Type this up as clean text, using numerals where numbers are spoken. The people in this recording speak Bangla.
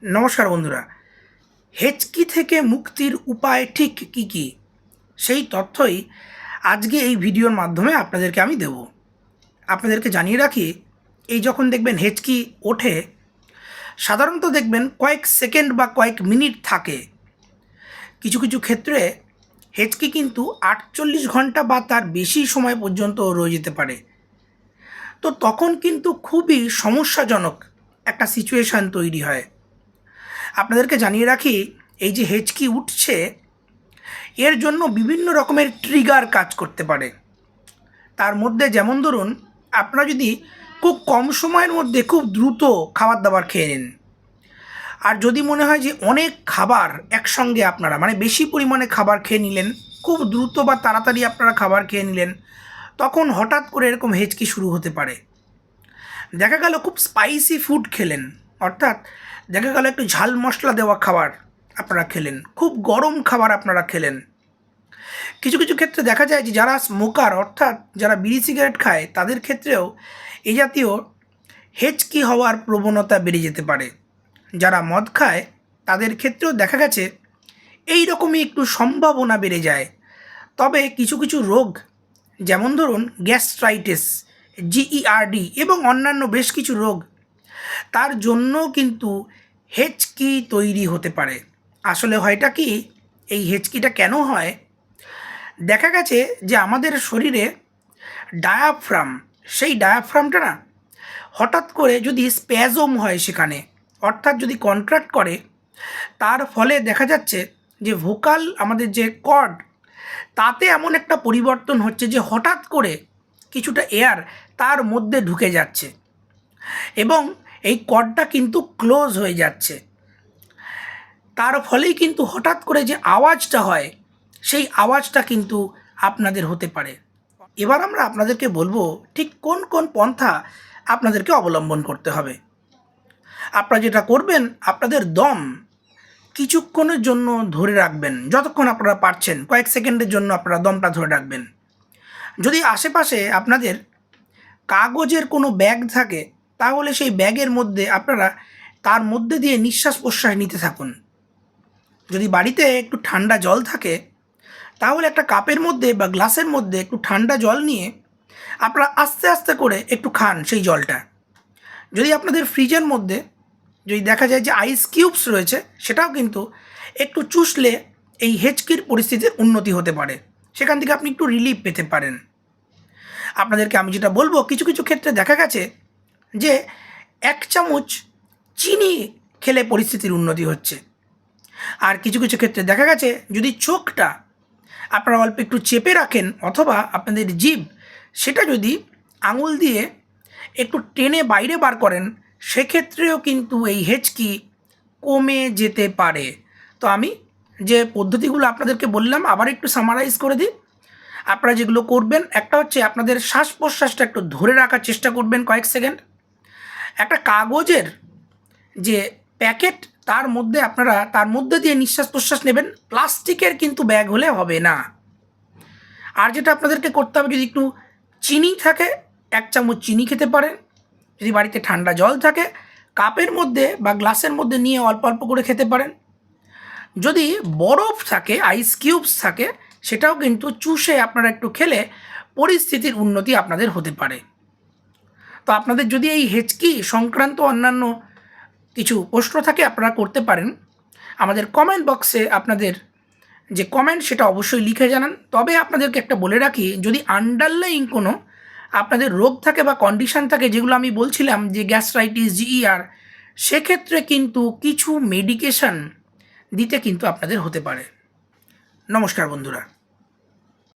নমস্কার বন্ধুরা। হেঁচকি থেকে মুক্তির উপায় ঠিক কী কী, সেই তথ্যই আজকে এই ভিডিওর মাধ্যমে আপনাদেরকে আমি দেব। আপনাদেরকে জানিয়ে রাখি, এই যখন দেখবেন হেঁচকি ওঠে, সাধারণত দেখবেন কয়েক সেকেন্ড বা কয়েক মিনিট থাকে। কিছু কিছু ক্ষেত্রে হেঁচকি কিন্তু 48 ঘন্টা বা তার বেশি সময় পর্যন্ত রয়ে যেতে পারে। তো তখন কিন্তু খুবই সমস্যাজনক একটা সিচুয়েশান তৈরি হয়। আপনাদেরকে জানিয়ে রাখি, এই যে হেঁচকি উঠছে, এর জন্য বিভিন্ন রকমের ট্রিগার কাজ করতে পারে। তার মধ্যে যেমন ধরুন, আপনারা যদি খুব কম সময়ের মধ্যে খুব দ্রুত খাবার দাবার খেয়ে নিন, আর যদি মনে হয় যে অনেক খাবার একসঙ্গে আপনারা বেশি পরিমাণে খাবার খেয়ে নিলেন, খুব দ্রুত বা তাড়াতাড়ি আপনারা খাবার খেয়ে নিলেন, তখন হঠাৎ করে এরকম হেঁচকি শুরু হতে পারে। দেখা গেল খুব স্পাইসি ফুড খেলেন, অর্থাৎ দেখা গেল একটু ঝাল মশলা দেওয়া খাবার আপনারা খেলেন, খুব গরম খাবার আপনারা খেলেন। কিছু কিছু ক্ষেত্রে দেখা যায় যে যারা স্মোকার, অর্থাৎ যারা বিড়ি সিগারেট খায়, তাদের ক্ষেত্রেও এই জাতীয় হেঁচকি হওয়ার প্রবণতা বেড়ে যেতে পারে। যারা মদ খায় তাদের ক্ষেত্রেও দেখা গেছে এই রকমই একটু সম্ভাবনা বেড়ে যায়। তবে কিছু কিছু রোগ, যেমন ধরুন গ্যাস্ট্রাইটিস, জিইআরডি এবং অন্যান্য বেশ কিছু রোগ, তার জন্য কিন্তু হেঁচকি তৈরি হতে পারে। আসলে হয়টা কি, এই হেঁচকিটা কেন হয়? দেখা গেছে যে আমাদের শরীরে ডায়াফ্রাম, সেই ডায়াফ্রামটা না হঠাৎ করে যদি স্প্যাজম হয় সেখানে, অর্থাৎ যদি কন্ট্রাক্ট করে, তার ফলে দেখা যাচ্ছে যে ভোকাল আমাদের যে কর্ড, তাতে এমন একটা পরিবর্তন হচ্ছে যে হঠাৎ করে কিছুটা এয়ার তার মধ্যে ঢুকে যাচ্ছে এবং এই কর্ডটা কিন্তু ক্লোজ হয়ে যাচ্ছে। তার ফলেই কিন্তু হঠাৎ করে যে আওয়াজটা হয়, সেই আওয়াজটা কিন্তু আপনাদের হতে পারে। এবার আমরা আপনাদেরকে বলবো ঠিক কোন কোন পন্থা আপনাদেরকে অবলম্বন করতে হবে। আপনারা যেটা করবেন, আপনাদের দম কিছুক্ষণের জন্য ধরে রাখবেন, যতক্ষণ আপনারা পারছেন কয়েক সেকেন্ডের জন্য আপনারা দমটা ধরে রাখবেন। যদি আশেপাশে আপনাদের কাগজের কোনো ব্যাগ থাকে, তাহলে সেই ব্যাগের মধ্যে আপনারা তার মধ্যে দিয়ে নিঃশ্বাস প্রশ্বাস নিতে থাকুন। যদি বাড়িতে একটু ঠান্ডা জল থাকে, তাহলে একটা কাপের মধ্যে বা গ্লাসের মধ্যে একটু ঠান্ডা জল নিয়ে আপনারা আস্তে আস্তে করে একটু খান সেই জলটা। যদি আপনাদের ফ্রিজের মধ্যে যদি দেখা যায় যে আইস কিউবস রয়েছে, সেটাও কিন্তু একটু চুষলে এই হেঁচকির পরিস্থিতির উন্নতি হতে পারে, সেখান থেকে আপনি একটু রিলিফ পেতে পারেন। আপনাদেরকে আমি যেটা বলবো, কিছু কিছু ক্ষেত্রে দেখা গেছে যে 1 চামচ চিনি খেলে পরিস্থিতির উন্নতি হচ্ছে। আর কিছু কিছু ক্ষেত্রে দেখা গেছে যদি চোখটা আপনারা অল্প একটু চেপে রাখেন, অথবা আপনাদের জিভ সেটা যদি আঙুল দিয়ে একটু টেনে বাইরে বার করেন, সেক্ষেত্রেও কিন্তু এই হেঁচকি কমে যেতে পারে। তো আমি যে পদ্ধতিগুলো আপনাদেরকে বললাম, আবার একটু সামারাইজ করে দিই। আপনারা যেগুলো করবেন, একটা হচ্ছে আপনাদের শ্বাস প্রশ্বাসটা একটু ধরে রাখার চেষ্টা করবেন কয়েক সেকেন্ড। একটা কাগজের যে প্যাকেট, তার মধ্যে আপনারা তার মধ্যে দিয়ে নিঃশ্বাস প্রশ্বাস নেবেন, প্লাস্টিকের কিন্তু ব্যাগ হলে হবে না। আর যেটা আপনাদেরকে করতে হবে, যদি একটু চিনি থাকে 1 চামচ চিনি খেতে পারেন। যদি বাড়িতে ঠান্ডা জল থাকে, কাপের মধ্যে বা গ্লাসের মধ্যে নিয়ে অল্প অল্প করে খেতে পারেন। যদি বরফ থাকে, আইস কিউবস থাকে, সেটাও কিন্তু চুষে আপনারা একটু খেলে পরিস্থিতির উন্নতি আপনাদের হতে পারে। তো আপনাদের যদি এই হেঁচকি সংক্রান্ত অন্যান্য কিছু প্রশ্ন থাকে, আপনারা করতে পারেন। আমাদের কমেন্ট বক্সে আপনাদের যে কমেন্ট, সেটা অবশ্যই লিখে জানান। তবে আপনাদেরকে একটা বলে রাখি, যদি আন্ডারলাইং কোনো আপনাদের রোগ থাকে বা কন্ডিশান থাকে, যেগুলো আমি বলছিলাম যে গ্যাস্ট্রাইটিস, জিইআর, সেক্ষেত্রে কিন্তু কিছু মেডিকেশান দিতে কিন্তু আপনাদের হতে পারে। নমস্কার বন্ধুরা।